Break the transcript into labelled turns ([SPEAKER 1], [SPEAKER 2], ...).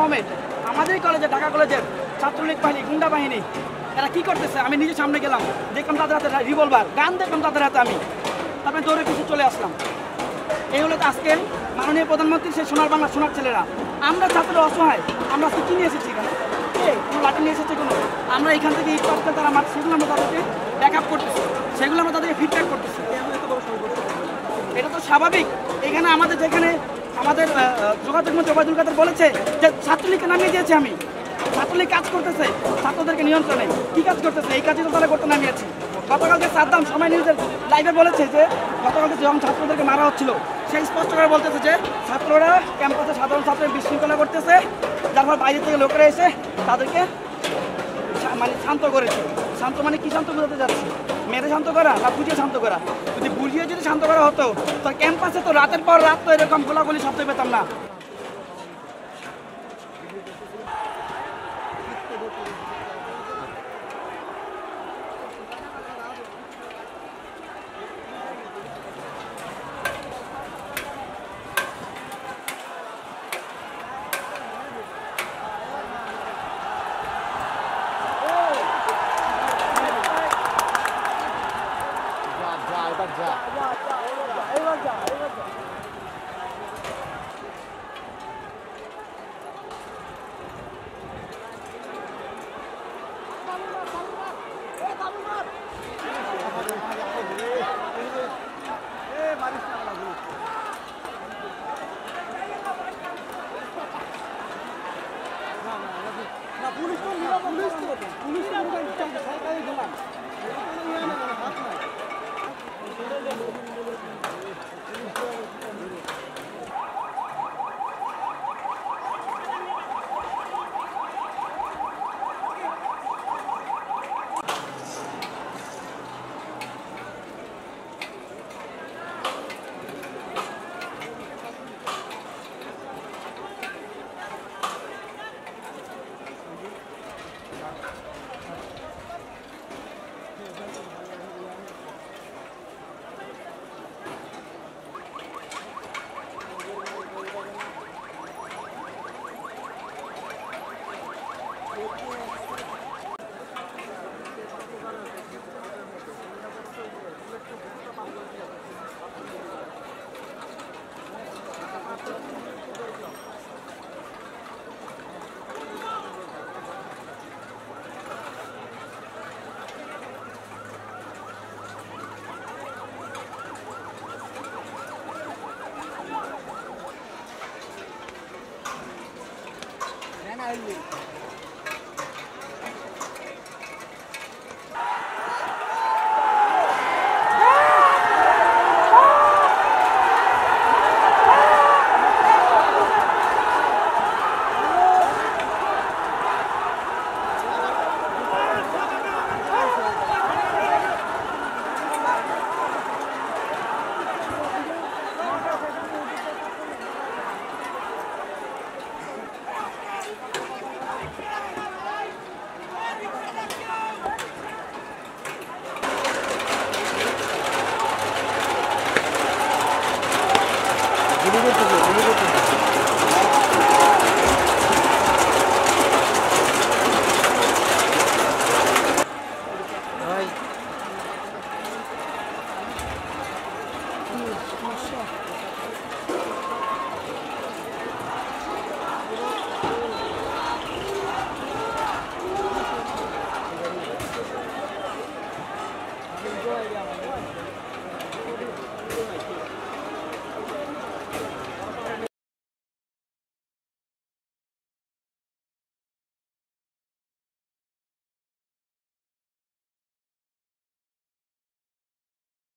[SPEAKER 1] আহমেদ আমাদের কলেজে ঢাকা কলেজের ছাত্রলীগ বাহিনী গুন্ডা বাহিনী এরা কি করতেছে আমি নিজে সামনে গেলাম, দেখলাম তাদের হাতে রিভলভার গান, দেখলাম তাদের হাতে আমি, তারপরে দৌড়ে পিছিয়ে চলে আসলাম। এই হলো আজকে মাননীয় প্রধানমন্ত্রী সেই সোনার বাংলা সোনার ছেলেরা। আমরা ছাত্র অসহায়, আমরা আজকে কি নিয়ে এসেছি এখানে? কোনো লাঠি নিয়ে এসেছে কোনো? আমরা এখান থেকে ইট পাচ্ছে তারা মাঠ, সেগুলো আমরা তাদেরকে ব্যাক আপ করতেছি, সেগুলো আমরা তাদেরকে ফিডব্যাক করতেছি। এটা তো স্বাভাবিক। এখানে আমাদের যেখানে আমাদের যোগাযোগ মন্ত্রী ওবায়দুল কাদের বলেছে যে ছাত্রলীগকে নামিয়ে দিয়েছি আমি, ছাত্রলীগ কাজ করতেছে ছাত্রদেরকে নিয়ন্ত্রণে, কি কাজ করতেছে? এই কাজই তো তারা করতে নামিয়েছি। গতকালকে সাদ্দাম সময় নিউজের লাইভে বলেছে যে গতকালকে যখন ছাত্রদেরকে মারা হচ্ছিল সেই স্পষ্ট করে বলতেছে যে ছাত্ররা ক্যাম্পাসে সাধারণ ছাত্রের বিশৃঙ্খলা করতেছে, যার ফলে বাইরে থেকে লোকেরা এসে তাদেরকে মানে শান্ত করেছে। শান্ত মানে কি শান্ত বোঝাতে যাচ্ছে? মেরে শান্ত করা না বুঝিয়ে শান্ত করা? যদি বুঝিয়ে যদি শান্ত করা হতো তো ক্যাম্পাসে তো রাতের পর রাত তো এরকম গোলাগুলি শব্দ পেতাম না।
[SPEAKER 2] Enjoy, yeah.